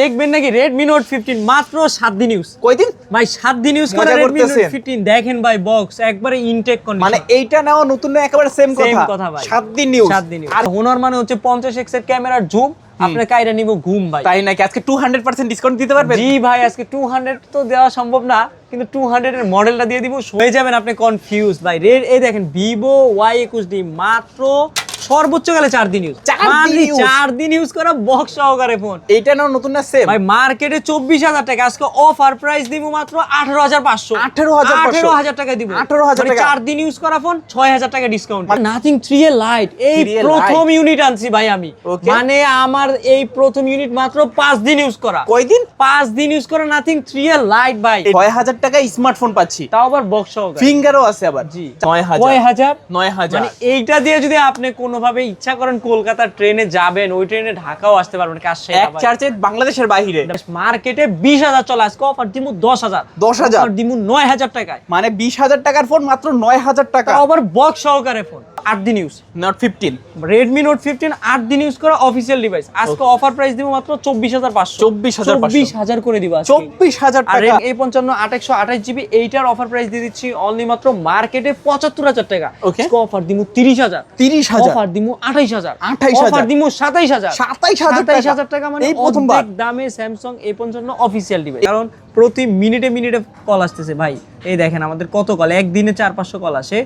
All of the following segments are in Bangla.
দেখবেন নাকি Redmi Note 15 মাত্র 7 দিন ইউজ। কয়দিন ভাই 7 দিন ইউজ করে Redmi Note 15 দেখেন ভাই বক্স একবারে ইনটেক কন্ডিশন। মানে এইটা নাও নতুন না একেবারে সেম কথা ভাই 7 দিন ইউজ। 7 দিন আর Honor মানে হচ্ছে 50x এর ক্যামেরার জুম, আপনি কাইরা নিব ঘুম ভাই। তাই নাকি আজকে 200% ডিসকাউন্ট দিতে পারবেন? জি ভাই আজকে 200 তো দেওয়া সম্ভব না, কিন্তু 200 এর মডেলটা দিয়ে দিব, হয়ে যাবেন আপনি কনফিউজ ভাই। এই দেখেন Vivo Y21D মাত্র সর্বোচ্চ গেলে 4 দিন ইউজ। 4 দিন ইউজ করা বক্স সহকারে ফোন। এইটা নাও নতুন না সেম? ভাই মার্কেটে 24000 টাকা, আজকে অফার প্রাইস দিব মাত্র 18500। 18500 টাকা দিব। 18000 টাকা। 4 দিন ইউজ করা ফোন 6000 টাকা ডিসকাউন্ট। নাথিং 3A লাইট এই প্রথম ইউনিট আনছি ভাই আমি। মানে আমার এই প্রথম ইউনিট মাত্র 5 দিন ইউজ করা। কয়দিন? 5 দিন ইউজ করা নাথিং 3A লাইট ভাই। 6000 টাকা স্মার্টফোন পাচ্ছি, তাও আবার বক্স সহকারে। ফিঙ্গারও আছে আবার। জি 9000 মানে এইটা দিয়ে যদি আপনি কোনোভাবে ইচ্ছা করেন কলকাতা ট্রেনে যাবেন, ওই ট্রেনে ঢাকাও আসতে পারবেন কাজ শেষ। এক চার্জে বাংলাদেশের বাইরে মার্কেটে 20000 চলে, আজকে অফার দিমু 10000 অফার দিমু 9000 টাকায়। মানে 20000 টাকার ফোন মাত্র 9000 টাকা, তাও আবার বক্স সহকারে ফোন। 8 দিন ইউজ Note 15 Redmi Note 15 8 দিন ইউজ করা অফিশিয়াল ডিভাইস। আজকে অফার প্রাইস দিব মাত্র 24500। 24500 করে দিব আজকে 24000 আর টাকা। A55 828GB এইটার অফার প্রাইস দিয়ে দিচ্ছি অনলি মাত্র মার্কেটে 75000 টাকা। আজকে অফার দিমু 30000 অফার দিমু 28000 অফার দিমু 27000 টাকা। মানে এই প্রথমবার দামে Samsung A55 অফিশিয়াল ডিভাইস। কারণ প্রতি মিনিটে কল আসতেছে ভাই। এই দেখেন আমাদের কত কল, একদিনে 400-500 কল আসে,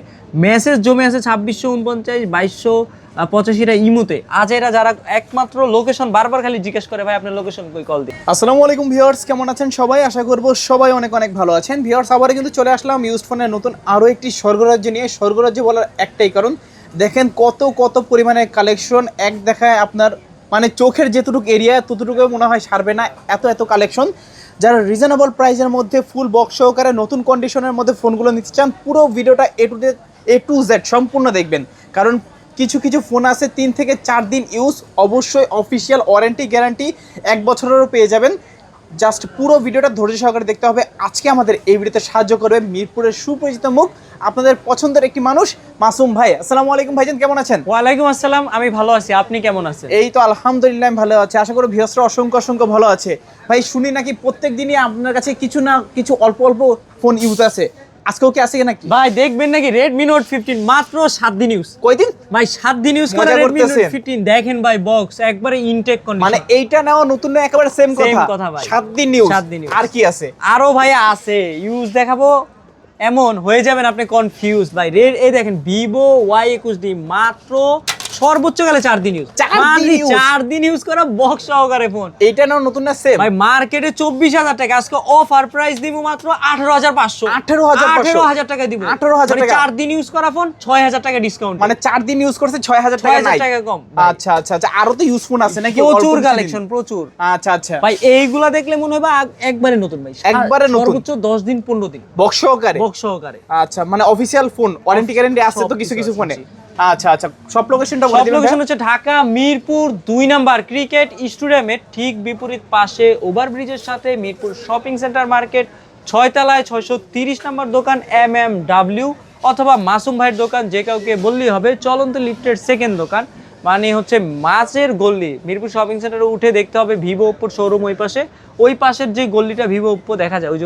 মেসেজ জমে আছে 2649 2285টা ইমোতে। আজ এরা যারা একমাত্র লোকেশন বারবার খালি জিজ্ঞেস করে ভাই আপনার লোকেশন কই, কল দিন। আসসালামু আলাইকুম ভিউয়ার্স, কেমন আছেন সবাই? আশা করব সবাই অনেক অনেক ভালো আছেন। ভিউয়ার্স আবারও কিন্তু চলে আসলাম ইউজড ফোনের নতুন আরো একটি স্বর্গরাজ্য নিয়ে। স্বর্গরাজ্য বলার একটাই কারণ, দেখেন কত পরিমাণে কালেকশন। এক দেখায় আপনার মানে চোখের যেটুকু এরিয়া ততটুকু মনে হয় সারবে না, এত কালেকশন। যারা রিজনেবল প্রাইসের মধ্যে ফুল বক্স সহকারে নতুন কন্ডিশনের মধ্যে ফোনগুলো নিতে চান, পুরো ভিডিওটা এ টু জেড সম্পূর্ণ দেখবেন। কারণ কিছু ফোন আছে 3 থেকে 4 দিন ইউজ, অবশ্যই অফিসিয়াল ওয়ারেন্টি গ্যারান্টি 1 বছরেরও পেয়ে যাবেন। জাস্ট পুরো ভিডিওটা ধৈর্য সহকারে দেখতে হবে। আজকে আমাদের এই ভিডিওতে সাহায্য করবে মিরপুরের সুপরিচিত মুখ, আপনাদের পছন্দের একটি মানুষ, মাসুম ভাই। আসসালামু আলাইকুম ভাইজান, কেমন আছেন? ওয়ালাইকুম আসসালাম, আমি ভালো আছি, আপনি কেমন আছেন? এই তো আলহামদুলিল্লাহ আমি ভালো আছি, আশা করি ভিউয়ার্সরা অসংখ্য ভালো আছে। ভাই শুনি নাকি প্রত্যেক দিনই আপনার কাছে কিছু না কিছু অল্প ফোন ইউজ আছে, আজকেও কি আছে নাকি? ভাই দেখবেন নাকি Redmi Note 15 মাত্র 7 দিন ইউজ। কয়দিন? ভাই 7 দিন ইউজ করে Redmi Note 15 দেখেন ভাই বক্স একবারে ইনটেক কন্ডিশন। মানে এইটা নাও নতুন না একেবারে সেম কথা ভাই। 7 দিন ইউজ। আর কি আছে? আরো ভাই আছে, ইউজ দেখাবো এমন হয়ে যাবেন আপনি কনফিউজ ভাই। এই দেখেন Vivo Y21D মাত্র সর্বোচ্চ গেলে 4 দিন ইউজ। 4 দিন ইউজ করা বক্স সহকারে ফোন। এইটা নাও নতুন না সেম? ভাই মার্কেটে 24000 টাকা, আজকে অফার প্রাইস দিব মাত্র 18500। 18000 টাকা দিব। 18000 টাকা। 4 দিন ইউজ করা ফোন 6000 টাকা ডিসকাউন্ট। মানে 4 দিন ইউজ করছে 6000 টাকা নাই? 6000 টাকা কম। আচ্ছা আরো তো ইউজ ফোন আছে নাকি? প্রচুর কালেকশন প্রচুর। আচ্ছা ভাই এইগুলা দেখলে মনে হবে একবারে নতুন ভাই। একবারে নতুন। সর্বোচ্চ 10 দিন 15 দিন বক্স সহকারে। আচ্ছা মানে অফিশিয়াল ফোন, ওয়ারেন্টি গ্যারান্টি আছে তো কিছু ফোনে। আচ্ছা সব লোকেশনটা বলে দিবেন। সব লোকেশন হচ্ছে ঢাকা মিরপুর 2 নাম্বার ক্রিকেট স্টেডিয়ামের ঠিক বিপরীত পাশে ওভারব্রিজের সাথে মিরপুর শপিং সেন্টার মার্কেট 6 তলায় 630 নাম্বার দোকান MMW, অথবা মাসুম ভাইয়ের দোকান, যে কাউকে বললেই হবে। চলন্ত লিফটের সেকেন্ড দোকান, মানে হচ্ছে মাছের গল্লি। মিরপুর শপিং সেন্টারে উঠে দেখতে হবে ভিভো ওপ্পোর শোরুম ওই পাশের যে গল্লিটা ভিভো ওপ্পো দেখা যায়, ওই যে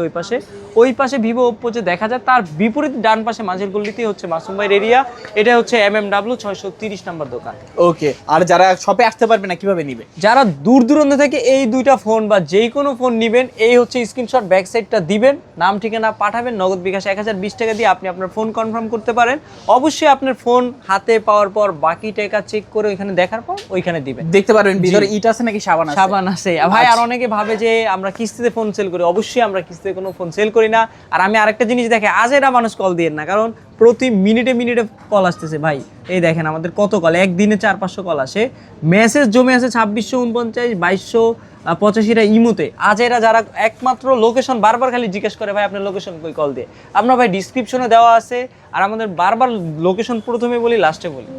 ওই পাশে ভিভো ওপ্পো যে দেখা যায়, তার বিপরীত ডান পাশে মাঝের গল্লিতেই হচ্ছে মাসুম ভাইয়ের এরিয়া। এটা হচ্ছে MMW 630 নাম্বার দোকান। ওকে, আর যারা শপে আসতে পারবে না কিভাবে নিবে? যারা দূর দূরান্ত থেকে এই দুইটা ফোন বা যেই কোনো ফোন নেবেন, এই হচ্ছে স্ক্রিনশট ব্যাক সাইডটা দিবেন, নাম ঠিকানা পাঠাবেন, নগদ বিকাশ 1020 টাকা দিয়ে আপনি আপনার ফোন কনফার্ম করতে পারেন। অবশ্যই আপনার ফোন হাতে পাওয়ার পর বাকি টাকা চেক করে ওইখানে দেখার পর ওইখানে দিবেন, দেখতে পারবেন ভিতরে ইট আছে নাকি সাবান আছে। ভাই আর অনেকে ভাবে যে আমরা কিস্তিতে ফোন সেল করি, অবশ্যই আমরা কিস্তিতে কোনো ফোন সেল করি না। আর আমি আরেকটা জিনিস দেখে আজ এরা মানুষ কল দিয়েন না, কারণ প্রতি মিনিটে কল আসতেছে ভাই। এই দেখেন আমাদের কত কল, একদিনে 400-500 কল আসে, মেসেজ জমে আছে 2649 2285টা ইমোতে। আজ এরা যারা একমাত্র লোকেশন বারবার খালি জিজ্ঞেস করে ভাই আপনার লোকেশন কই, কল দিয়ে। আমরা ভাই ডিসক্রিপশনে দেওয়া আছে, আর আমাদের বারবার লোকেশন প্রথমে বলি লাস্টে বলি।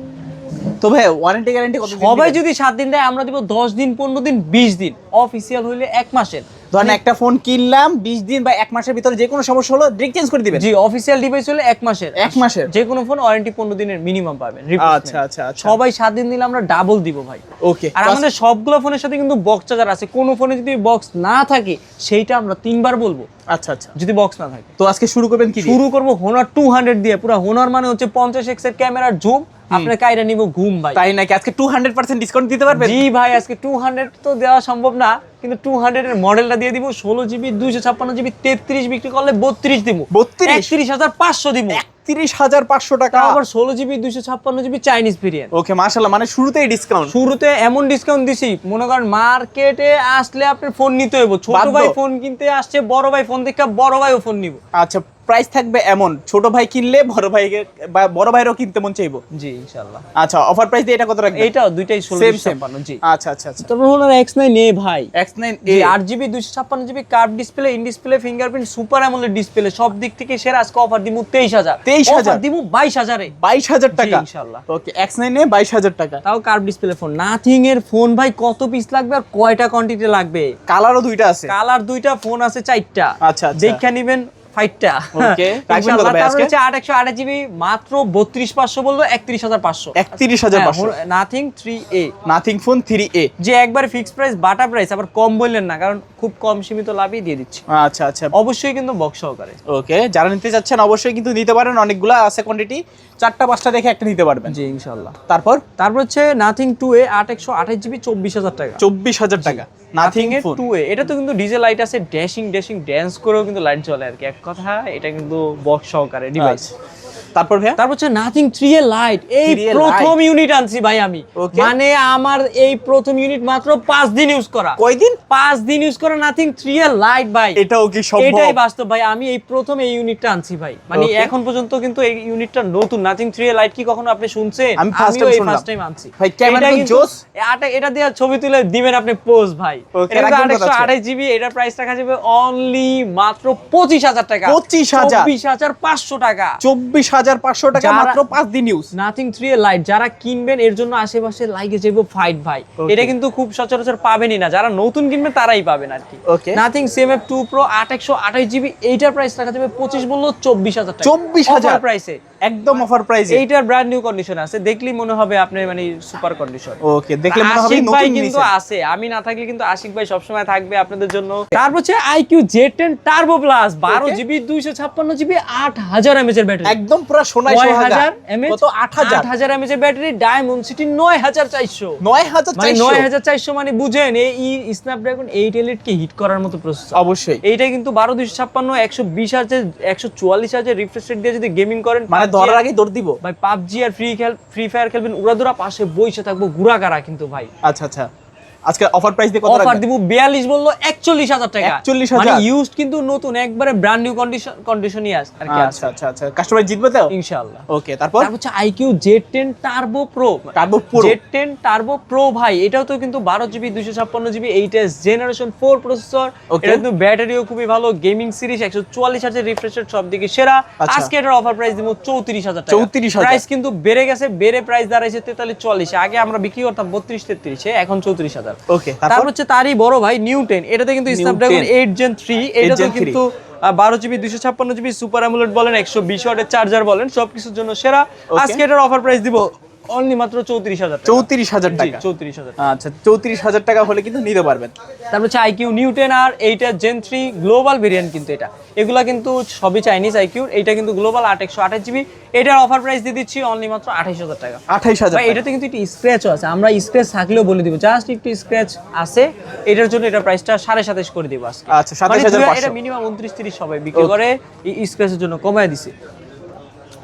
তো ভাই ওয়ারেন্টি গ্যারান্টি কত? সবাই যদি 7 দিন দেয় আমরা দিব 10 দিন 15 দিন 20 দিন, অফিসিয়াল হইলে 1 মাসের। ধরেন একটা ফোন কিনলাম 20 দিন বা 1 মাসের ভিতরে যে কোনো সমস্যা হলো ডিরেক্ট চেঞ্জ করে দিবেন? জি, অফিসিয়াল ডিভাইস হলে 1 মাসের। 1 মাসের যে কোনো ফোন ওয়ারেন্টি 15 দিনের মিনিমাম পাবেন। আচ্ছা আচ্ছা আচ্ছা, সবাই 7 দিন দিলে আমরা ডাবল দিব ভাই। ওকে। আর আমাদের সবগুলো ফোনের সাথে কিন্তু বক্স চার্জার আছে। কোন ফোনে যদি বক্স না থাকে সেইটা আমরা 3 বার বলবো আচ্ছা আচ্ছা, যদি বক্স না থাকে। তো আজকে শুরু করবেন কি দিয়ে? শুরু করব Honor 200 দিয়ে। পুরো Honor মানে হচ্ছে 50x এর ক্যামেরার জুম, আপনার কাইরা নিব ঘুম ভাই। তাই নাকি? আজকে 200% ডিসকাউন্ট দিতে পারবেন? জি ভাই, আজকে 200 তো দেওয়া সম্ভব না, কিন্তু 200 এর মডেলটা দিয়ে দিব। 16GB 256GB 33 বিক্রি করলে 32 দিব। 31500 দিব। 31500 টাকা আবার 16GB 256GB চাইনিজ ভেরিয়েন্ট। ওকে, মাশাআল্লাহ, মানে শুরুতেই ডিসকাউন্ট। শুরুতে এমন ডিসকাউন্ট দিছি, মনে করেন মার্কেটে আসলে আপনি ফোন নিতে হইব। ছোট ভাই ফোন কিনতে আসছে, বড় ভাই ফোন দেখে বড় ভাইও ফোন নিব। আচ্ছা, প্রাইস থাকবে এমন, ছোট ভাই কিনলে বড় ভাইকে বা বড় ভাইরও কিনতে মন চাইবো। জি ইনশাআল্লাহ। আচ্ছা, অফার প্রাইস দিয়ে এটা কত রাখবেন? এইটাও দুইটাই 1656। জি আচ্ছা আচ্ছা আচ্ছা। তারপর Honor X9 এ ভাই, X9 G 8GB 256GB curve display, in display, fingerprint, super AMOLED display, সব দিক থেকে সেরা। আজকে অফার দিমু 23000। অফার দিমু 22000 এ। 22000 টাকা ইনশাআল্লাহ। ওকে, X9 এ 22000 টাকা। তাও কার্ভ ডিসপ্লে ফোন। নাথিং এর ফোন ভাই কত পিস লাগবে আর কয়টা কোয়ান্টিটি লাগবে? কালারও দুইটা আছে। কালার দুইটা, ফোন আছে 4টা। আচ্ছা আচ্ছা, দেখে নেবেন 5টা। ওকে, রাখবেন কত ভাই আজকে? 828GB মাত্র 32500 বললো 31500। 31500। Nothing 3A, nothing phone 3A যে একবার ফিক্সড প্রাইস, বাটা প্রাইস, আবার কম বললেন না, কারণ খুব কম সীমিত লাভই দিয়ে দিচ্ছি। আচ্ছা আচ্ছা, অবশ্যই কিন্তু বক্স সহকারে। ওকে, যারা নিতে চাচ্ছেন অবশ্যই কিন্তু নিতে পারেন, অনেকগুলো আছে কোয়ান্টিটি, 4টা 5টা দেখে একটা নিতে পারবেন। জি ইনশাআল্লাহ। তারপর হচ্ছে নাথিং 2A 828GB 24000 টাকা। 24000 টাকা নাথিং এর 2A। এটা তো কিন্তু ডিজে লাইট আছে, ড্যাশিং ড্যান্স করেও কিন্তু লাইট জ্বলে আর কি। এক কথা, এটা কিন্তু বক্স সহকারে ডিভাইস। তারপর ভাই, তারপর হচ্ছে নাথিং 3A লাইট। এই 3A প্রথম ইউনিট আনছি ভাই আমি। Okay. মানে আমার এই প্রথম ইউনিট মাত্র 5 দিন ইউজ করা। কয়দিন? 5 দিন ইউজ করা নাথিং 3A লাইট ভাই। এটাও কি সম্ভব? এটাই বাস্তব ভাই। আমি এই প্রথম এই ইউনিটটা আনছি ভাই। মানে Okay. এখন পর্যন্ত কিন্তু এই ইউনিটটা নতুন। নাথিং 3A লাইট কি কখনো আপনি শুনছেন? আমি ফার্স্ট টাইম শুনলাম। ফার্স্ট টাইম আনছি ভাই, ক্যামেরা এটা তো কিন্তু- জোস। এটা দিয়ে ছবি তুলে দিবেন আপনি পোজ ভাই। Okay, এটা রাখবেন কত আছে? 828GB, এটার প্রাইস রাখা যাবে অনলি মাত্র 25000 টাকা। 25000? 24500 টাকা। 24500 টাকা যারা- মাত্র 5 দিন ইউজ। নাথিং 3A লাইট যারা কিনবেন, এর জন্য আশেপাশে লাইকে যাবো ফাইট ভাই। Okay. এটা কিন্তু খুব সচরাচর পাবেনই না, যারা নতুন কিনবেন তারাই পাবেন আর কি। Okay. Nothing CMF 2 Pro 8128GB, এইটার প্রাইস রাখা যাবে 25 বললো 24000 টাকা। 24000 প্রাইসে, একদম অফার প্রাইসে। এইটার ব্র্যান্ড নিউ কন্ডিশন আছে, দেখলেই মনে হবে আপনার মানে সুপার কন্ডিশন। ওকে, দেখলে মনে হবে আশিক ভাই নতুন কিন্তু নিছে। আছে, আমি না থাকলে কিন্তু আশিক ভাই সবসময় থাকবে আপনাদের জন্য। তারপর হচ্ছে IQ Z10 turbo plus 12GB 256GB 8000 mAh এর ব্যাটারি। একদম পুরো সোনায় সোহাগা। 9000 mAh, কত? 8000 mAh এর ব্যাটারি, ডায়মন্ড সিটি 9400। মানে 9400। 9400 মানে বুঝেন এই স্ন্যাপড্রাগন 8 Elite কে হিট করার মতো প্রসেসর। অবশ্যই, এইটা কিন্তু 12256 120 Hz 144 Hz রিফ্রেশ রেট দিয়ে যদি গেমিং করেন, মানে ধরার আগে দৌড় দিব ভাই পাবজি আর ফ্রি ফায়ার খেলবেন উড়াদুরা, পাশে বইসে থাকবো গুড়াগাড়া কিন্তু ভাই। আচ্ছা আচ্ছা, আজকে অফার প্রাইস দিয়ে কত অফার রাখবেন? দিব 42 বললো 41000 টাকা। 41000? মানে ইউজড কিন্তু নতুন, একবারে ব্র্যান্ড নিউ কন্ডিশনই আছে আর কি। আচ্ছা আচ্ছা আচ্ছা, কাস্টমার জিতবে তো ইনশাআল্লাহ। ওকে, তারপর হচ্ছে IQ Z10 turbo pro. Z10 turbo pro ভাই, এটাও তো কিন্তু 12GB 256GB 8S generation 4 processor. Okay. এটা কিন্তু ব্যাটারিও খুবই ভালো, gaming series 144 Hz refresh rate সব দিকে সেরা। আচ্ছা। আজকে এটার অফার প্রাইস দিব 34000 টাকা। 34000 প্রাইস কিন্তু বেড়ে গেছে, বেড়ে প্রাইস দাঁড়াইছে 43-44। আগে আমরা বিক্রি করতাম 32-33, এখন 34000। ওকে, তারপর হচ্ছে তারই বড় ভাই নিউ 10। এটাতে কিন্তু স্ন্যাপড্রাগন 8 Gen 3, এটাতে Gen 3 কিন্তু 12GB 256GB সুপার অ্যামোলেড বলেন, 120 ওয়াটের চার্জার বলেন, সবকিছুর জন্য সেরা। Okay. আজকে এটার অফার প্রাইস দিব অনলি মাত্র 34000 টাকা। 34000 টাকা। 34000। আচ্ছা, 34000 টাকা হলে কিন্তু নিতে পারবেন। তারপর হচ্ছে IQ New 10 আর এইটা Gen 3 গ্লোবাল ভেরিয়েন্ট কিন্তু এটা। এগুলা কিন্তু সবই চাইনিজ IQ, এইটা কিন্তু গ্লোবাল 8128GB। এটার অফার প্রাইস দিয়ে দিচ্ছি অনলি মাত্র 28000 টাকা। 28000 ভাই এটাতে কিন্তু একটু স্ক্র্যাচও আছে, আমরা স্ক্র্যাচ থাকলেও বলে দিব, জাস্ট একটু স্ক্র্যাচ আছে, এটার জন্য এটার প্রাইসটা 27.5 করে দিব আজকে। আচ্ছা, 27500। এটা মিনিমাম 29-30 সবাই বিক্রি করে, এই স্ক্র্যাচের জন্য কমায় দিছে।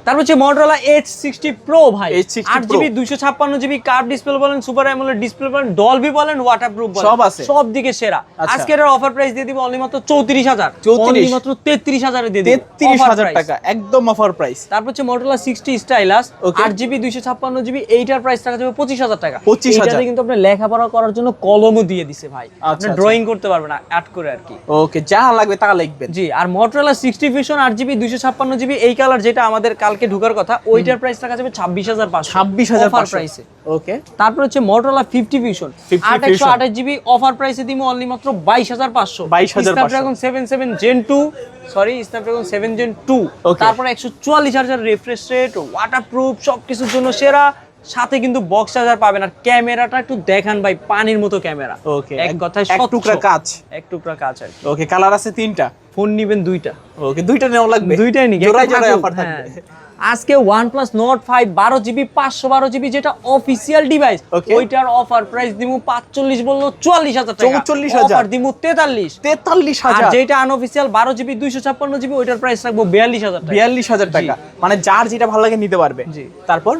তারপর হচ্ছে Motorola H60 Pro ভাই, H60 8GB 256GB curve display বলেন, সুপার অ্যামোলেড ডিসপ্লে বলেন, ডলবি বলেন, ওয়াটারপ্রুফ বলেন, সব আছে, সব দিকে সেরা। আচ্ছা। আজকে এর অফার প্রাইস দিয়ে দিব অনলি মাত্র 34000, 34 অনলি মাত্র 33000 এ দিয়ে দিব 33000 টাকা, একদম অফার প্রাইস। তারপর হচ্ছে Motorola 60 stylus Okay. 8GB 256GB, এইটার প্রাইস রাখা যাবে 25000 টাকা। 25000 এইটাতে কিন্তু আপনি লেখাপড়া করার জন্য কলমও দিয়ে দিছে ভাই, আপনি আচ্ছা। ড্রয়িং করতে পারবেন না আর্ট করে আর কি। ওকে, যা লাগবে তা লিখবেন। জি, আর Motorola 60 Fusion 8GB 256GB, এই কালার যেটা আমাদের কালকে কালকে ঢোকার কথা, ওইটার প্রাইস রাখা যাবে 26,500 26,500 অফার প্রাইসে। ওকে, তারপর হচ্ছে Motorola 50 Fusion 828 জিবি অফার প্রাইসে দিমু অনলি মাত্র 22,500। 22,500 Snapdragon 77 Gen 2 sorry Snapdragon 7 Gen 2, তারপর 144Hz রিফ্রেশ রেট, ওয়াটারপ্রুফ, সবকিছুর জন্য সেরা। সাথে কিন্তু বক্স চার্জার পাবেন। আর ক্যামেরাটা একটু দেখান ভাই, পানির মতো ক্যামেরা। ওকে, এক কথায় এক টুকরা কাজ, এক টুকরা কাজ আর কি। ওকে, কালার আছে 3টা, ফোন নিবেন 2টা। ওকে, 2টা নেওয়া লাগবে, দুইটাই নি, জোড়ায় জোড়ায় অফার থাকবে। আজকে OnePlus Nord 5 12 জিবি 512 যেটা অফিশিয়াল ডিভাইস, ওইটার অফার প্রাইস দিমু 45 বললো 44,000 টাকা, 44,000 অফার দিমু 43,000। আর যেটা আনঅফিশিয়াল 12 জিবি 256 জিবি, ওইটার প্রাইস রাখবো 42,000 টাকা। 42,000 টাকা, মানে যার যেটা ভালো লাগে নিতে পারবে। জি। তারপর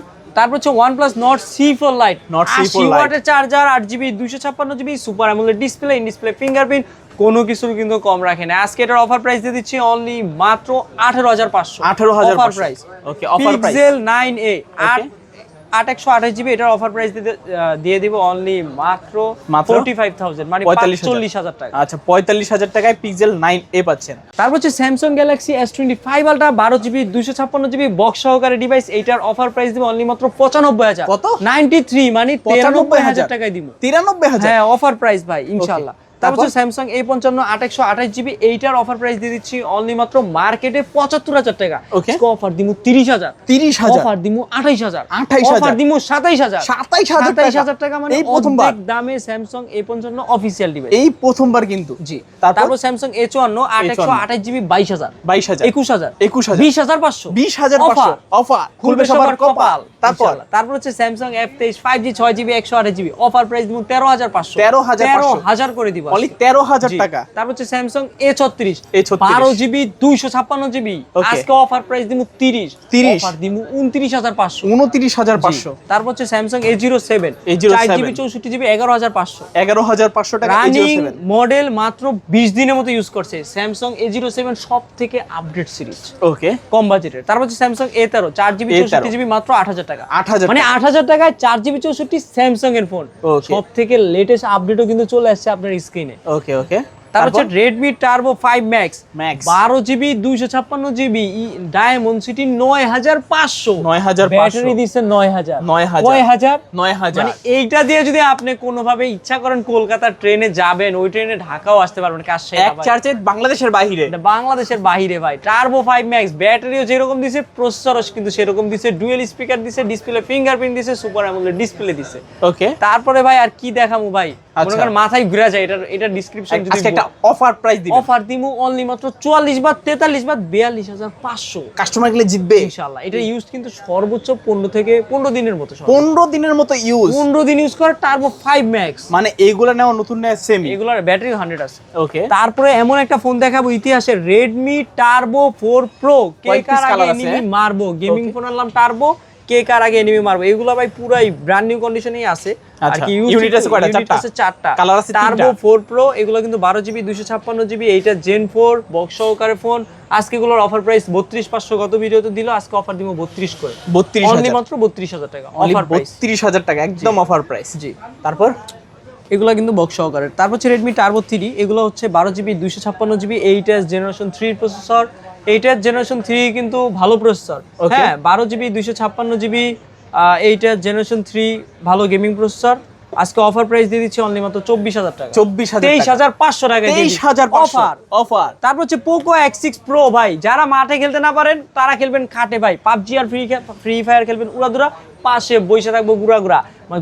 হচ্ছে OnePlus Nord C4 Lite, Nord C4 80 ওয়াটের charger, 8 GB 256 GB, super AMOLED display, in display fingerprint, কোনো কিছুর কিন্তু কম রাখে না। আজকে এটার অফার প্রাইস দিয়ে দিচ্ছি অনলি মাত্র 18,500। 18,500 offer price. Okay, offer price Pixel 9a 8/128 GB, এটার অফার প্রাইস দিয়ে দিব অনলি মাত্র 45,000, মানে 45,000 টাকা। আচ্ছা, 45,000 টাকায় Pixel 9a পাচ্ছেন। তারপর হচ্ছে Samsung Galaxy S25 Ultra 12 GB 256 GB box সহকারে ডিভাইস, এইটার অফার প্রাইস দিব অনলি মাত্র 95,000। কত? 93, মানে 93,000 টাকায় দিব। 93,000? হ্যাঁ, অফার প্রাইস ভাই, ইনশাআল্লাহ। তারপর হচ্ছে Samsung A55 828 জিবি, এইটার অফার প্রাইস দিয়ে দিচ্ছি অনলি মাত্র মার্কেটে 75,000 টাকা। অফার দিমু 30,000, 30,000, অফার দিমু 28,000, 28,000, অফার দিমু 27,000, 27,000 টাকা, মানে এই প্রথমবার অর্ধেক দামে Samsung A55 অফিশিয়াল ডিভাইস, এই প্রথমবার কিন্তু। জি। তারপর Samsung A54 828 জিবি 22,000, 22,000, 21,000, 20,500, 20,500 অফার, খুলবে সবার কপাল। তারপর হচ্ছে Samsung F23 5G 6 GB 128 GB, offer price দিমু 13,500, 13,500 করে দিব অনলি 13,000 টাকা। তারপর হচ্ছে Samsung A36 12 জিবি 256 জিবি, আজকে অফার প্রাইস দিমু 30, অফার দিমু 29,500, 29,500। তারপর হচ্ছে Samsung A07 4 জিবি 64 জিবি 11,500, 11,500 টাকা। রানিং মডেল, মাত্র 20 দিনের মতো ইউজ করছে। Samsung A07 সবথেকে আপডেট সিরিজ, ওকে, কম বাজেটের। তারপর হচ্ছে Samsung A13 4 জিবি 64 জিবি মাত্র 8,000 টাকা, 8,000, মানে 8,000 টাকায় 4 জিবি 64 Samsung এর ফোন। সবথেকে লেটেস্ট আপডেটও কিন্তু চলে আসছে আপনার স্ক্রিনে। ওকে, ওকে। তারপর হচ্ছে Redmi Turbo 5 Max 12 GB 256 GB, diamond city 9,500, battery দিচ্ছে 9,000, মানে এইটা দিয়ে যদি আপনি কোনোভাবে ইচ্ছা করেন কলকাতা ট্রেনে যাবেন, ওই ট্রেনে ঢাকাও আসতে পারবেন, এক চার্জে বাংলাদেশের বাইরে, বাংলাদেশের বাইরে ভাই। Turbo 5 Max ব্যাটারিও যেরকম দিছে, প্রসেসরও কিন্তু সেরকম দিছে, ডুয়েল স্পিকার দিছে, ডিসপ্লে ফিঙ্গারপ্রিন্ট দিছে, সুপার অ্যামোলেড ডিসপ্লে দিছে। ওকে, তারপরে ভাই আর কি দেখামু ভাই, মনে করেন মাথায় ঘুরে যায়। এটা ডেসক্রিপশন যদি আজকে একটা অফার প্রাইস দিবেন, অফার দিমু অনলি মাত্র 44 বা 43 বা 42,500। কাস্টমার গেলে জিতবে ইনশাআল্লাহ। এটা ইউজ কিন্তু সর্বোচ্চ 15 থেকে 15 দিনের মতো, 15 দিনের মতো ইউজ, 15 দিন ইউজ করে Turbo 5 Max, মানে এইগুলা নেওয়া নতুন নেওয়া সেম, এগুলার ব্যাটারি 100 আছে। ওকে, তারপরে এমন একটা ফোন দেখাবো ইতিহাসে, Redmi Turbo 4 Pro, কে কার আগে এনিমি মারবো, গেমিং ফোন আনলাম Turbo, কে কার আগে এনিমি মারবো, এগুলা ভাই পুরাই ব্র্যান্ড নিউ কন্ডিশনেই আছে। আর কি ইউনিট আছে কয়টা? 4টা, কালার আছে। Turbo 4 Pro এগুলো কিন্তু 12 জিবি 256 জিবি, এইটা Gen 4 বক্স সহকারে ফোন। আজকে এগুলোর অফার প্রাইস 32,500, গত ভিডিওতে দিল, আজকে অফার দিব 32 করে, 32,000, অনলি মাত্র 32,000 টাকা অফার প্রাইস, 32,000 টাকা একদম অফার প্রাইস। জি। তারপর এগুলো কিন্তু বক্স সহকারে। তারপর হচ্ছে Redmi Turbo 3, এগুলো হচ্ছে 12 GB 256 GB, 8s generation 3 processor, 8s generation 3 কিন্তু ভালো প্রসেসর। হ্যাঁ, 12 জিবি 256 জিবি, 8s জেনারেশন 3 ভালো গেমিং প্রসেসর। আজকে অফার প্রাইস দিয়ে দিচ্ছি অনলি মাত্র 24,000 টাকা, 23,500 টাকা, 23,500 অফার। তারপর হচ্ছে Poco X6 Pro ভাই, যারা মাঠে খেলতে না পারেন তারা খেলবেন খাটে ভাই, পাবজি আর ফ্রি ফায়ার খেলবেন উড়াদুরা, পাশে বসে থাকবো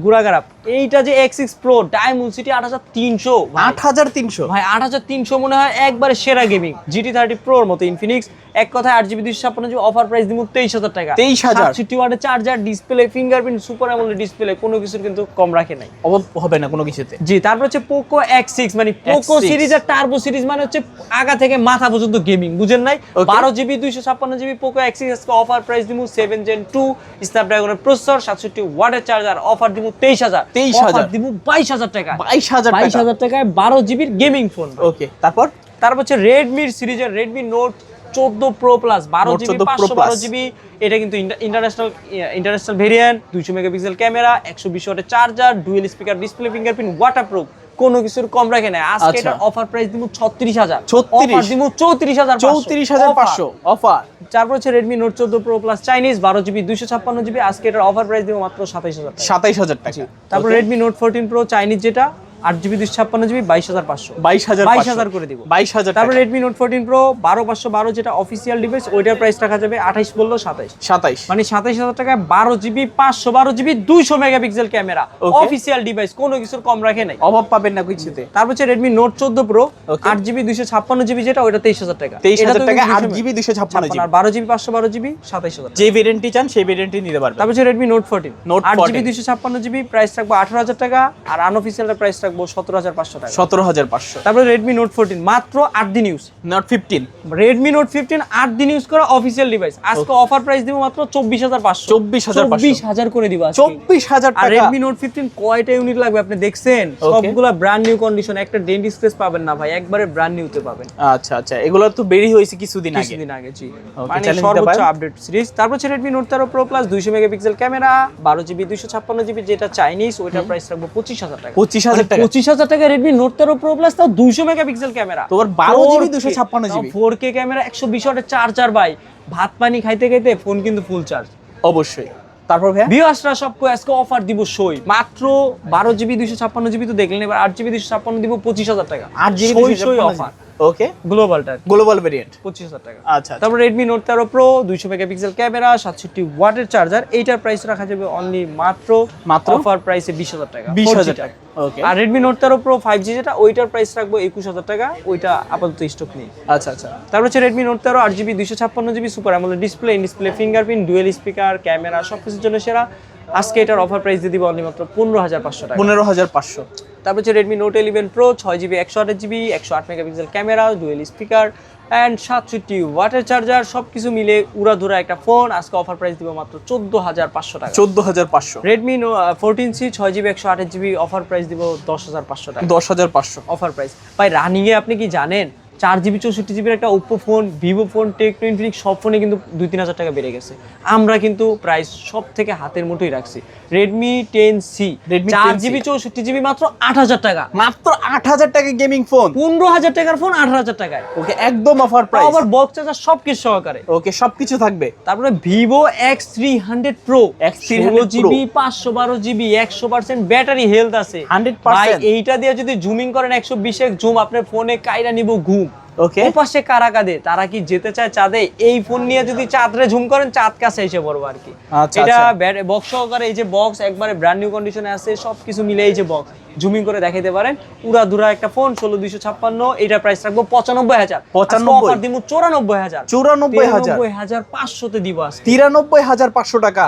গুড়াগাড়া। এইটা যে X6 Pro ডায়মন্ড সিটি 8,300, 8,300 ভাই, 8,300 মনে হয় একবারে সেরা গেমিং, GT30 Pro এর মতো ইনফিনিক্স, এক কথায় 8 জিবি 256 জিবি, অফার প্রাইস দিব 23,000 টাকা, 67 ওয়াটের charger, display fingerprint, super AMOLED display, কোনো কিছুর কিন্তু কম রাখে নাই, অভাব হবে না কোনো কিছুতে। জি। তারপর হচ্ছে Poco X6, মানে Poco সিরিজ আর Turbo সিরিজ মানে হচ্ছে আগা থেকে মাথা পর্যন্ত গেমিং, বুঝেন নাই? 12 জিবি 256 জিবি Poco X6 আজকে অফার প্রাইস দিব 7 Gen 2 স্ন্যাপড্রাগনের প্রসেসর, 67 ওয়াটের চার্জার, অফার দিব 23,000, অফার দিব 22,000 টাকা, 22,000 টাকায় 12 জিবির গেমিং ফোন। ওকে, তারপর হচ্ছে Redmi সিরিজের Redmi Note 14 Pro Plus 12 GB 512 GB, এটা কিন্তু ইন্টারন্যাশনাল ভেরিয়েন্ট, 200 মেগাপিক্সেল ক্যামেরা, 120 ওয়াটের charger, dual speaker, display fingerprint, waterproof, কোনো কিছুর কম রাখে না। আজকে আচ্ছা। এটা অফার প্রাইস দিব 36000, 36 অফার দিব 34500, 34500 অফার। তারপর হচ্ছে Redmi Note 14 Pro Plus Chinese 12GB 256GB, আজকে এটার অফার প্রাইস দিব মাত্র 27000 টাকা। 27000 টাকা। তারপর Redmi Note 14 Pro চাইনিজ যেটা 8GB 256GB 22500, 22500 করে দিব। 22000 তারপর টাকা। Redmi Note 14 Pro 12512 যেটা অফিসিয়াল ডিভাইস, ওইটার প্রাইস রাখা যাবে 28 বললো 27, মানে 27000 টাকায় 12GB 512GB 200 megapixel camera, Okay. Official device, কোনো কিছুর কম রাখে নাই। অভাব পাবেন না কিছুতে। তারপর হচ্ছে Redmi Note 14 Pro Okay. 8GB 256GB যেটা, ওইটা 23000 টাকা। 23000 টাকা, এটা তো 8GB 256GB। আর 12GB 512GB 27000 টাকা। যে ভেরিয়েন্টটি চান সেই ভেরিয়েন্টটি নিতে পারবেন। তারপর হচ্ছে Redmi Note 14 Note 8GB 14 256GB, price রাখবো 18000 টাকা, আর আনঅফিসিয়ালটা প্রাইস রাখবো 17500 টাকা। 17500। তারপর Redmi Note 14 মাত্র 8 দিন ইউজ। Note 15 Redmi Note 15 8 দিন ইউজ করা অফিসিয়াল ডিভাইস, আজকে অফার প্রাইস দিব মাত্র 24500, 24500 করে দিব আজকে। 24000 আর টাকা। Redmi Note 15 কয়টা ইউনিট লাগবে আপনি দেখছেন? সবগুলা ব্র্যান্ড নিউ কন্ডিশন, একটা ডেন্ট স্ক্র্যাচ পাবেন না ভাই, একবারে ব্র্যান্ড নিউতে পাবেন। আচ্ছা আচ্ছা, এগুলো তো বেরি হয়েছে কিছুদিন আগে। কিছুদিন আগে, জি। Okay, মানে challenge সর্বোচ্চ দিতে পারেন। Update series. তারপর হচ্ছে Redmi Note 13 Pro Plus 200 megapixel camera 12GB 256GB যেটা চাইনিজ, ওইটার প্রাইস রাখবো 25000 টাকা। 25000 টাকা। 25000 টাকা Redmi Note 13 Pro Plus তাও 200 মেগাপিক্সেল ক্যামেরা, তোমার 12GB 256GB 4K ক্যামেরা, 120 ওয়াটের চার্জার ভাই, ভাত পানি খাইতে খাইতে ফোন কিন্তু ফুল চার্জ। অবশ্যই। তারপর ভাই ভিউয়ার্সরা সবকো আজকে অফার দিব সই মাত্র 12GB 256GB তো দেখলেন, এবার 8GB 256 দিব 25000 টাকা। 8GB সই অফার, ওকে, গ্লোবালটা গ্লোবাল ভেরিয়েন্ট 25000 টাকা। আচ্ছা। তারপর Redmi Note 13 Pro 200 megapixel camera 67 ওয়াটের চার্জার, এইটার প্রাইস রাখা যাবে অনলি মাত্র অফার প্রাইসে 20000 টাকা, 20000 টাকা। ওকে। আর Redmi Note 13 Pro 5G যেটা, ওইটার প্রাইস রাখবো 21000 টাকা, ওইটা আপাতত স্টক নেই। আচ্ছা আচ্ছা। তারপর হচ্ছে Redmi Note 13 8GB 256GB super AMOLED display, in display fingerprint, dual speaker, camera সবকিছুর জন্য সেরা, আজকে এটার অফার প্রাইস দিয়ে দিব অনলি মাত্র 15500 টাকা। 15500। তারপর হচ্ছে Redmi Note 11 Pro 6GB 128GB 108 megapixel camera, dual speaker and 67 ওয়াটের চার্জার, সবকিছু মিলে উড়াধুরা একটা ফোন, আজকে অফার প্রাইস দিব মাত্র 14500 টাকা। 14500। Redmi 14C 6GB 128GB offer price দিব 10500 টাকা। 10500 অফার প্রাইস ভাই। রানিং এ আপনি কি জানেন 4GB 64GB একটা Oppo phone, Vivo phone, Tecno, Infinix সব ফোনে কিন্তু 2-3000 টাকা বেড়ে গেছে। আমরা কিন্তু প্রাইস সব থেকে হাতের মুঠোই রাখছি। Redmi 10C 4GB 64GB মাত্র 8000 টাকা, মাত্র 8000 টাকা গেমিং ফোন। 15000 টাকার ফোন 18000 টাকায়, ওকে, একদম অফার প্রাইস। আবার বক্স চার্জার সবকিছু সহকারে। ওকে, সবকিছু থাকবে। তারপরে Vivo X300 Pro X300 16GB 512GB 100% battery health আছে 100%। ভাই, এইটা দিয়ে যদি জুমিং করেন 120x জুম, আপনার ফোনে কাইরা নিব ঘুম। ওকে। ওপাশে কারা কাঁদে, তারা কি যেতে চায় চাঁদে? এই ফোন নিয়ে যদি চাঁদরে ঝুম করেন, চাঁদ কাছে এসে পড়বো আর কি। আচ্ছা, এটা আচ্ছা। বক্স সহকারে, এই যে বক্স একবারে ব্র্যান্ড নিউ কন্ডিশনে আছে, সবকিছু মিলে এই যে বক্স জুমিং করে দেখাইতে পারেন। পুরা দুরা একটা ফোন 16256, এটার প্রাইস রাখবো 95000। 95 অফার দিব 94000, 94500 তে দিব আজকে 93500 টাকা।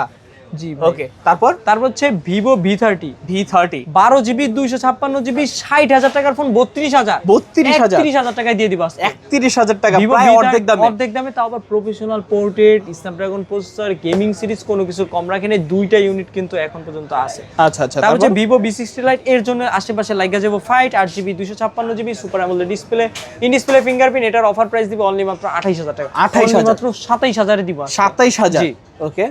জি ওকে। তারপর হচ্ছে Vivo V30 V30 12GB 256GB 60000 টাকার ফোন 32000, 32000 টাকায় দিয়ে দিব আজকে। 31000 টাকা, Vivo প্রায় V30 অর্ধেক দামে। অর্ধেক দামে, তাও আবার professional portrait, Snapdragon processor, gaming series, কোনো কিছু কম রাখেনি। দুইটা ইউনিট কিন্তু এখন পর্যন্ত আছে। আচ্ছা আচ্ছা। তারপর হচ্ছে Vivo V60 Lite, এর জন্য আশেপাশে লাগা যাবে fight 8GB 256GB super AMOLED display, in display fingerprint, এটার অফার প্রাইস দিব অনলি মাত্র 28000 টাকা। 28000 মাত্র 27000 এ দিব আজকে। 27000। জি। ওকে।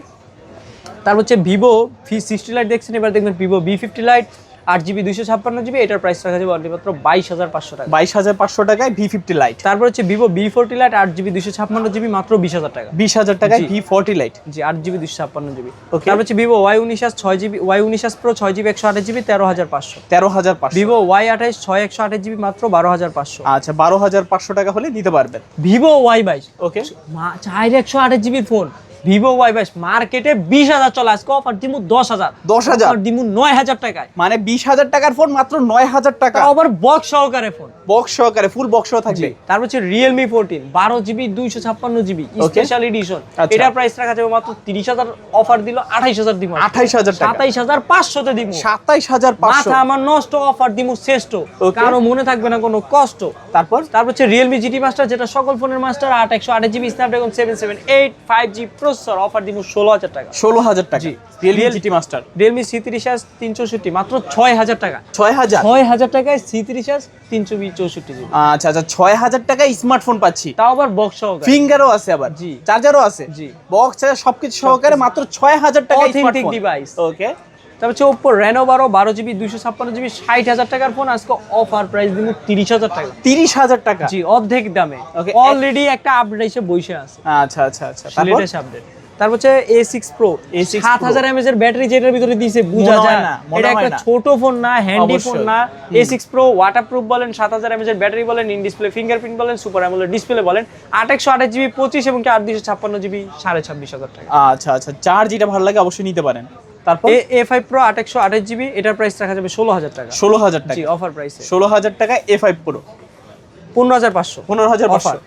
তারপর হচ্ছে Vivo V60 Lite দেখছেন, এবার দেখবেন Vivo V50 Lite 8GB 256GB, এটার প্রাইস রাখা যাবে অনলি মাত্র 22500 টাকা। 22500 টাকায় V50 Lite। তারপর হচ্ছে Vivo V40 Lite 8GB 256GB মাত্র 20000 টাকা। 20000 টাকায় জি। V40 Lite। জি, 8GB 256GB। Okay. তারপর হচ্ছে Vivo Y19 6GB Y19 Pro 6GB 128GB 13500। 13500। Vivo Y28 6 128GB মাত্র 12500। আচ্ছা, 12500 টাকা হলে নিতে পারবেন। Vivo Y22 ওকে। 4 128GB ফোন, Vivo Y22 মার্কেটে 20000 চলে, আজকে অফার দিমু 10000। 10000 অফার দিমু 9000 টাকায়, মানে 20000 টাকার ফোন মাত্র 9000 টাকা। তাও আবার বক্স সহকারে ফোন। বক্স সহকারে, ফুল বক্স সহ থাকবে। তারপর হচ্ছে Realme 14 12GB 256GB special edition, আচ্ছা। এটার প্রাইস রাখা যাবে মাত্র 30000, অফার দিল 28000 দিব। 28000 টাকা। 27500 তে দিব। 27500। মাথা আমার নষ্ট, অফার দিমু শ্রেষ্ঠ, Okay. কারো মনে থাকবে না কোনো কষ্ট। তারপর হচ্ছে Realme GT Master, যেটা সকল ফোনের master, 8 128GB Snapdragon 778 5G processor, offer দিমু 16000 টাকা। 16000 টাকা। জি। Realme GT Master Realme C30s 364 মাত্র 6000 টাকা। 6000। 6000 টাকায় C30s 364GB, আচ্ছা আচ্ছা, 6000 টাকায় স্মার্টফোন পাচ্ছি, তাও আবার বক্স সহকারে। ফিঙ্গারও আছে, আবার জি। চার্জারও আছে, জি। বক্স আছে, সবকিছু সহকারে মাত্র 6000 টাকা Authentic স্মার্টফোন device। ওকে। তারপর হচ্ছে Oppo Reno 12 12GB 256GB 60,000 টাকার ফোন আজকে অফার প্রাইস দিব 30,000 টাকা। 30,000 টাকা? জি, অর্ধেক দামে। Okay, অলরেডি একটা আপডেট এসে বসে আছে। আচ্ছা আচ্ছা আচ্ছা, তারপর লেটেস্ট আপডেট। তারপর হচ্ছে A6 Pro 7000 mAh এর ব্যাটারি যেটার ভিতরে দিয়েছে বোঝা যায় না, এটা একটা ছোট ফোন না, হ্যান্ডি ফোন না। A6 Pro ওয়াটারপ্রুফ বলেন, 7000 mAh এর ব্যাটারি বলেন, ইন ডিসপ্লে ফিঙ্গারপ্রিন্ট বলেন, সুপার অ্যামোলেড ডিসপ্লে বলেন, 8128GB 25 এবং 8256GB 26,500 টাকা। আচ্ছা আচ্ছা, চার যেটা ভালো লাগে অবশ্যই নিতে পারেন। তারপর A5 Pro 8128GB, এটার প্রাইস রাখা যাবে 16,000 টাকা। 16,000 টাকা? জি, অফার প্রাইসে 16,000 টাকা A5 Pro 15,500। 15,500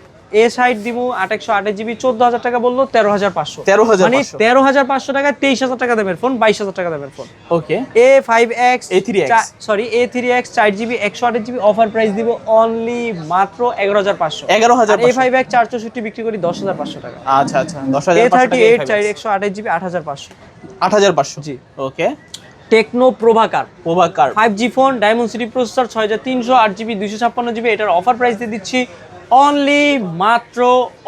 A60 দিমু 8128GB 14,000 টাকা বললো 13,500। 13,500 মানে 13,500 টাকা 23,000 টাকা দামের ফোন, 22,000 টাকা দামের ফোন। ওকে। A5X A3X sorry A3X 4GB 128GB offer price দিব অনলি মাত্র 11,500। 11,500। A5X 464 বিক্রি করি 10,500 টাকা। আচ্ছা আচ্ছা, 10,500 টাকা। A38 128GB 8,500। 8,500 জি। ওকে। টেকনো প্রভাকার প্রভাকার 5G phone, Dimensity processor, 6300 8GB 256GB, এটার অফার প্রাইস দিয়ে দিচ্ছি অনলি মাত্র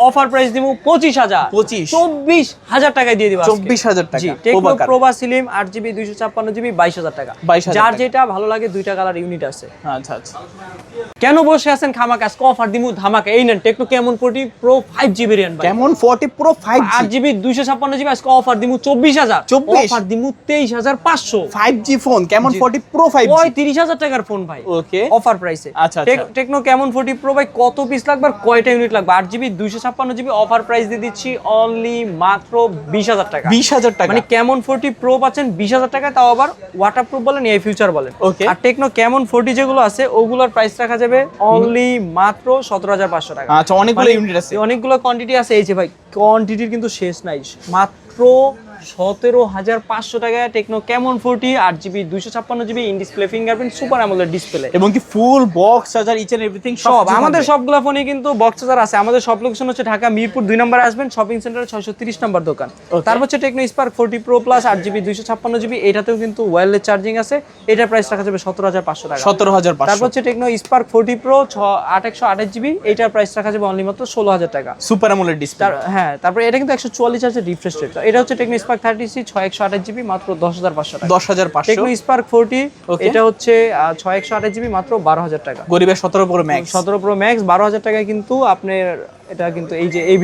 অফার প্রাইস দিব 25,000। 24,000 টাকায় দিয়ে দিব আজকে। 24,000 টাকা। জি, টেকনো প্রভা স্লিম 8GB 256GB 22,000 টাকা। 22,000 যার টাকা। যেটা ভালো লাগে, দুইটা কালার ইউনিট আছে। আচ্ছা আচ্ছা, কেন বসে আছেন খামাকা, আজকে অফার দিমু ধামাকা। এই নেন টেকনো কেমন 40 প্রো 5G ভেরিয়েন্ট ভাই, কেমন 40 Pro 5G 8GB 256GB আজকে অফার দিমু 24,000। 24? অফার দিমু 23,500। 5G ফোন কেমন 40 Pro 5G 30,000 টাকার ফোন ভাই, ওকে অফার প্রাইসে। আচ্ছা আচ্ছা। টেকনো কেমন 40 প্রো ভাই কত পিস লাগবে আর কয়টা ইউনিট লাগবে? 8GB 256GB অফার প্রাইস দিয়ে দিচ্ছি অনলি মাত্র 20,000 টাকা। 20,000 টাকা মানে কেমন 40 প্রো পাচ্ছেন 20,000 টাকায়, তাও আবার ওয়াটারপ্রুফ বলেন, এই ফিউচার বলেন। Okay. আর টেকনো কেমন 40 যেগুলো আছে ওগুলোর প্রাইস রাখা যাবে অনলি মাত্র 17,500 টাকা। আচ্ছা, অনেকগুলো ইউনিট আছে। অনেকগুলো কোয়ান্টিটি আছে। এই যে ভাই কোয়ান্টিটির কিন্তু শেষ নাই, মাত্র 17,500 টাকায় টেকনো কেমন 40 8GB 256GB in display fingerprint super AMOLED display এবং কি full box charger each and everything সব। আমাদের সবগুলো ফোনে কিন্তু বক্স চার্জার আছে। আমাদের সব লোকেশন হচ্ছে ঢাকা মিরপুর 2 নম্বরে আসবেন, শপিং সেন্টার 630 নম্বর দোকান। তারপর হচ্ছে Tecno Spark 40 pro plus 8GB 256GB, এটাতেও কিন্তু ওয়্যারলেস চার্জিং আছে। এটার প্রাইস রাখা যাবে 17,500 টাকা। 17,500। তারপর হচ্ছে টেকনো স্পার্ক 40 প্রো 8128GB, এটার প্রাইস রাখা যাবে অনলি মাত্র 16,000 টাকা। Super AMOLED display. হ্যাঁ, তারপরে এটা কিন্তু 144 আছে রিফ্রেশ রেট। এটা হচ্ছে টেকনো স্পার্ক 30C 6128GB মাত্র 10,500 টাকা। 10,500। টেকনো স্পার্ক 40 এটা হচ্ছে 6128GB মাত্র 12,000 টাকা। গরিবের 17 Pro Max। 17 প্রো ম্যাক্স 12,000 টাকায় কিন্তু আপনার এটা কিন্তু এই যে এই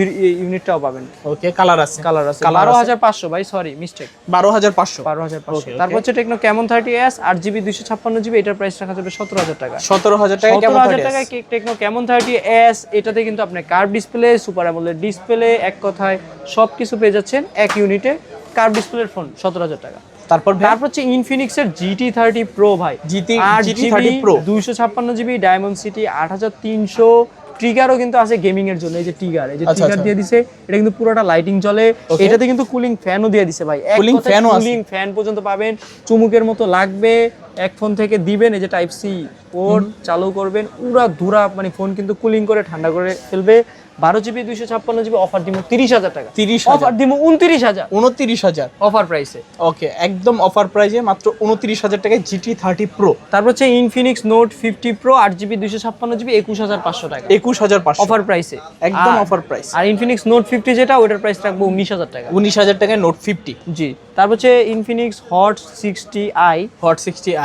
ইউনিটটাও পাবেন। ওকে, কালার আছে। কালার আছে 12,500 ভাই, সরি মিস্টেক, 12,500। 12,500। তারপর হচ্ছে টেকনো কেমন 30S 8GB 256GB, এটার প্রাইস রাখা যাবে 17,000 টাকা। 17,000 টাকা কেমন 17,000 টাকায় টেকনো কেমন 30S, এটাতে কিন্তু আপনি curve display, super AMOLED display, এক কথায় সবকিছু পেয়ে যাচ্ছেন এক ইউনিটে। কার্ভ ডিসপ্লের ফোন 17,000 টাকা। তারপর হচ্ছে ইনফিনিক্সের GT30 Pro ভাই, GT30 Pro 256GB diamond city 8,300। ট্রিগারও কিন্তু আছে গেমিং এর জন্য, এই যে ট্রিগার, এই যে ট্রিগার দিয়ে দিছে, এটা কিন্তু পুরোটা লাইটিং চলে। এটাতে কিন্তু কুলিং ফ্যানও দিয়ে দিছে ভাই, কুলিং ফ্যানও আছে, কুলিং ফ্যান পর্যন্ত পাবেন। চুমুকের মতো লাগবে, এক ফোন থেকে দিবেন, এই যে টাইপ সি পোর্ট চালু করবেন, পুরা ধুরা মানে ফোন কিন্তু কুলিং করে ঠান্ডা করে ফেলবে। 12GB 256GB অফার দিমু 30,000 টাকা। 30,000 অফার দিমু 29,000। 29,000 অফার প্রাইসে। ওকে, একদম অফার প্রাইসে মাত্র 29,000 টাকায় GT30 Pro। তারপর হচ্ছে Infinix note 50 Pro 8GB 256GB 21,500 টাকা। 21,500 অফার প্রাইসে, একদম অফার প্রাইস। আর ইনফিনিক্স নোট 50 যেটা, ওটার প্রাইস রাখবো 19,000 টাকা। 19,000 টাকায় নোট 50। জি। তারপর হচ্ছে Infinix hot 60i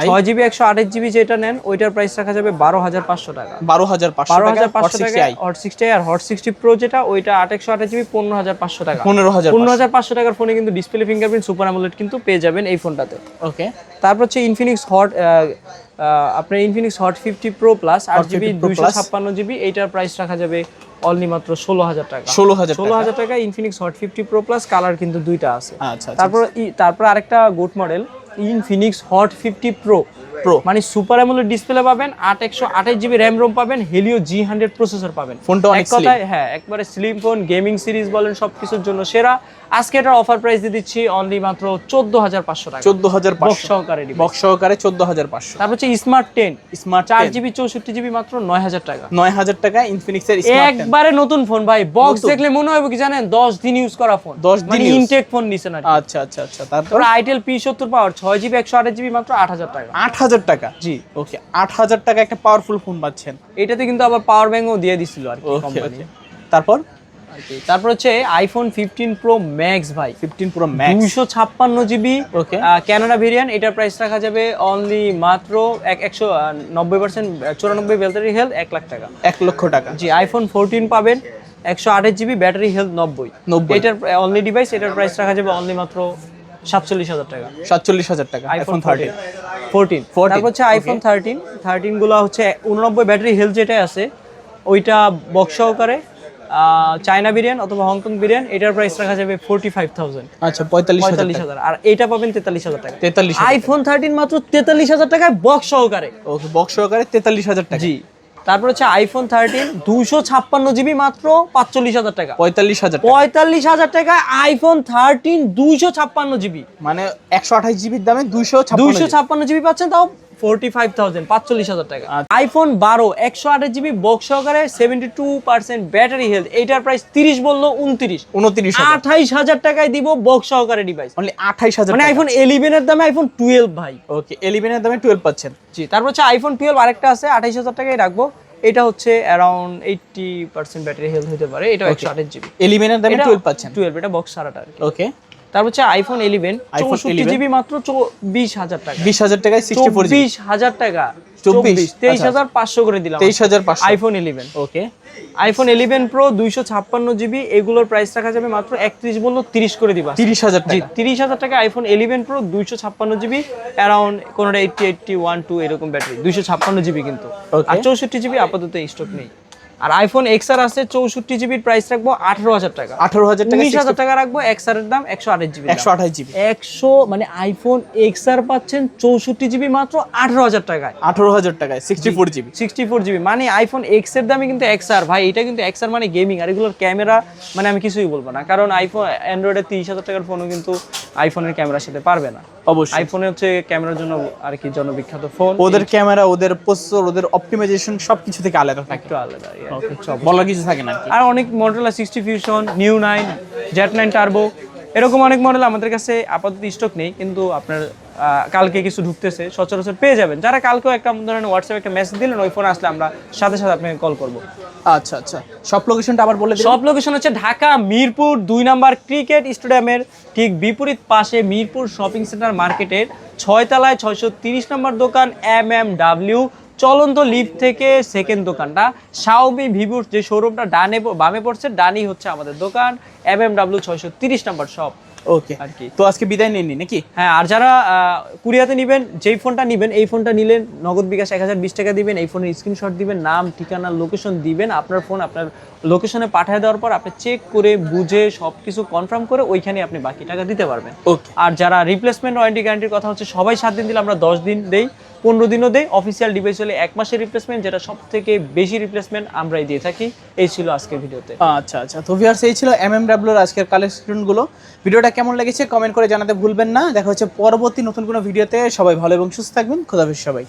6GB 128GB যেটা নেন, ওইটার প্রাইস রাখা যাবে 12,500 টাকা। 12,500 টাকা হট 60i। হট 60i আর হট 60 Pro যেটা, ওইটা 828GB 15,500 টাকা। 15,500 টাকার ফোনে কিন্তু ডিসপ্লে ফিঙ্গারপ্রিন্ট সুপার অ্যামোলেড কিন্তু পেয়ে যাবেন এই ফোনটাতে। ওকে। তারপর হচ্ছে ইনফিনিক্স হট আপনার Infinix hot 50 Pro plus 8GB 256GB, এইটার প্রাইস রাখা যাবে অনলি মাত্র 16,000 টাকা। 16,000 টাকা Infinix hot 50 Pro plus, colour কিন্তু দুইটা আছে। আচ্ছা। তারপর আরেকটা good model Infinix hot 50 Pro মানে সুপার অ্যামোলেড ডিসপ্লে পাবেন, 828GB র্যাম রোম পাবেন, হেলিও G100 প্রসেসর পাবেন। ফোনটা অনেক স্লিম। হ্যাঁ, একবারে স্লিম ফোন, গেমিং সিরিজ বলেন সবকিছুর জন্য সেরা। আজকে এটার অফার প্রাইস দিয়ে দিচ্ছি অনলি মাত্র 14,500 টাকা। 14,500 বক্স সহকারে ডিভাইস। বক্স সহকারে 14,500। তারপর হচ্ছে স্মার্ট 10 4GB 64GB মাত্র 9,000 টাকা। 9,000 টাকা ইনফিনিক্সের স্মার্ট 10 একবারে নতুন ফোন ভাই, বক্স দেখলে মনে হবে কি জানেন 10 দিন ইউজ করা ফোন, 10 দিন ইনটেক ফোন নিছেন আর। আচ্ছা আচ্ছা আচ্ছা। তারপর আইটেল P70 পাওয়ার 6GB 128GB মাত্র 8,000 টাকা। 8,000 টাকা। জি। ওকে, 8,000 টাকা একটা পাওয়ারফুল ফোন পাচ্ছেন। এটাতে কিন্তু আবার পাওয়ার ব্যাংকও দিয়ে দিছিল আর কি ওকে কোম্পানি। তারপর আর কি। তারপর হচ্ছে আইফোন 15 প্রো ম্যাক্স ভাই, 15 প্রো ম্যাক্স 256 জিবি ওকে ক্যানাডা ভেরিয়েন্ট। এটার প্রাইস রাখা যাবে অনলি মাত্র 190% 94 ব্যাটারি হেলথ 1 লাখ টাকা। 1 লক্ষ টাকা। জি, আইফোন 14 পাবেন 128 জিবি ব্যাটারি হেলথ 90। এটার অনলি ডিভাইস, এটার প্রাইস রাখা যাবে অনলি মাত্র 47,000 টাকা। 47,000 টাকা আইফোন আইফোন 13 14। তারপর হচ্ছে আইফোন 13 গুলো হচ্ছে 89 ব্যাটারি হেলথ যেটা আছে ওইটা বক্স সহকারে চায়না বিরিয়ান অথবা হংকং বিরিয়ান। এটার প্রাইস রাখা যাবে 45,000। আচ্ছা 45,000 আর এটা পাবেন 43,000 টাকা। 43,000 আইফোন 13 মাত্র 43,000 টাকায় বক্স সহকারে। ওকে, বক্স সহকারে 43,000 টাকা। জি, তারপর হচ্ছে আইফোন 13 256 জিবি মাত্র 45,000 টাকা। 45,000 টাকা। 45,000 টাকায় আইফোন 13 256 জিবি, মানে 128 জিবির দামে 256 জিবি পাচ্ছেন, তাও 45,000 45,000 টাকা। আইফোন 12 128 জিবি বক্স সহকারে 72% ব্যাটারি হেলথ। এটার প্রাইস 30 বললো 29, 28,000 টাকায় দিব বক্স সহকারে ডিভাইস। অনলি 28,000 মানে আইফোন 11 এর দামে আইফোন 12 ভাই। ওকে, 11 এর দামে 12 পাচ্ছেন। জি, তারপর হচ্ছে আইফোন 12 আরেকটা আছে 28,000 টাকায় রাখবো। এটা হচ্ছে অ্যারাউন্ড 80% ব্যাটারি হেলথ হতে পারে। এটা 128 জিবি 11 এর দামে 12 পাচ্ছেন। 12 এটা বক্স ছাড়াটা আর কি। ওকে, তারপর হচ্ছে আইফোন 11 64 জিবি মাত্র 20,000 টাকা। 20,000 টাকায় 64 জিবি 20,000 টাকা। 23,500 করে দিলাম 23,500 আইফোন 11। ওকে, আইফোন 11 প্রো 256 জিবি এগুলোর প্রাইস রাখা যাবে মাত্র 31 বললো 30 করে দিবা। 30,000 জি, টাকা। 30,000 টাকা আইফোন 11 প্রো 256 জিবি অ্যারাউন্ড কোনটা 80 81 2 এরকম ব্যাটারি 256 জিবি কিন্তু। আর 64 জিবি আপাতত স্টক নেই। আর আইফোন এক্সআর আছে 64 জিবির প্রাইস রাখবো 18,000 টাকা। 18,000 টাকা। 19,000 টাকা রাখবো এক্সআর এর দাম 128 জিবি। 128 জিবি 100 মানে আইফোন এক্সআর পাচ্ছেন 64 জিবি মাত্র 18,000 টাকায়। 18,000 টাকায় 64 জিবি 64 জিবি মানে আইফোন এক্স এর দামে কিন্তু এক্সআর ভাই। এটা কিন্তু এক্সআর মানে গেমিং, আর এগুলোর ক্যামেরা মানে আমি কিছুই বলবো না, কারণ আইফোন অ্যান্ড্রয়েডের 30,000 টাকার ফোনও কিন্তু আইফোনের ক্যামেরার সাথে পারবে না। অবশ্যই আইফোনে হচ্ছে ক্যামেরার জন্য আর কি জনবিখ্যাত ফোন। ওদের ক্যামেরা, ওদের প্রসেসর, ওদের অপটিমাইজেশন সবকিছু থেকে আলাদা থাকে। একটু আলাদা বলার কিছু থাকে না। আর অনেক মডেল আছে 60 ফিউশন, নিউ 9, Z9 টার্বো, এরকম অনেক মডেল আমাদের কাছে আপাতত স্টক নেই, কিন্তু আপনার কালকে কিছু ঢুকতেছে, সচরাচর পেয়ে যাবেন। যারা কালকেও একটা ধরেন হোয়াটসঅ্যাপে একটা মেসেজ দিলেন, ওই ফোন আসলে আমরা সাথে সাথে আপনাকে কল করব। আচ্ছা আচ্ছা, সব লোকেশনটা আবার বলে দিন। সব লোকেশন হচ্ছে ঢাকা মিরপুর 2 নাম্বার ক্রিকেট স্টেডিয়ামের ঠিক বিপরীত পাশে মিরপুর শপিং সেন্টার মার্কেটের 6 তলায় 630 নম্বর দোকান MMW। চলন্ত লিফট থেকে সেকেন্ড দোকানটা শাওমি ভিভোর যে শোরুমটা ডানে বামে পড়ছে, ডানই হচ্ছে আমাদের দোকান MMW 630 নম্বর শপ। ওকে, আর কি। তো আজকে বিদায় নিয়ে নাকি? হ্যাঁ, আর যারা কুরিয়াতে নেবেন, যেই ফোনটা নেবেন, এই ফোনটা নিলেন নগদ বিকাশ 1020 টাকা দিবেন, এই ফোনের স্ক্রিনশট দিবেন, নাম ঠিকানা লোকেশন দিবেন, আপনার ফোন আপনার লোকেশনে পাঠিয়ে দেওয়ার পর আপনি চেক করে বুঝে সবকিছু কনফার্ম করে ওইখানে আপনি বাকি টাকা দিতে পারবেন। ওকে, আর যারা রিপ্লেসমেন্ট ওয়ারেন্টি গ্যারান্টির কথা হচ্ছে, সবাই 7 দিন দিলে আমরা 10 দিন দেই, 15 দিনও দেই। অফিসিয়াল ডিভাইস হলে 1 মাসের রিপ্লেসমেন্ট, যেটা সব থেকে বেশি রিপ্লেসমেন্ট আমরাই দিয়ে থাকি। এই ছিল আজকের ভিডিওতে। আচ্ছা আচ্ছা, তো ভিউয়ার্স এই ছিল MMW এর আজকের কালেকশনগুলো। ভিডিওটা কেমন লেগেছে কমেন্ট করে জানাতে ভুলবেন না। দেখা হচ্ছে পরবর্তী নতুন কোনো ভিডিওতে। সবাই ভালো এবং সুস্থ থাকবেন। খোদা হাফেজ সবাই।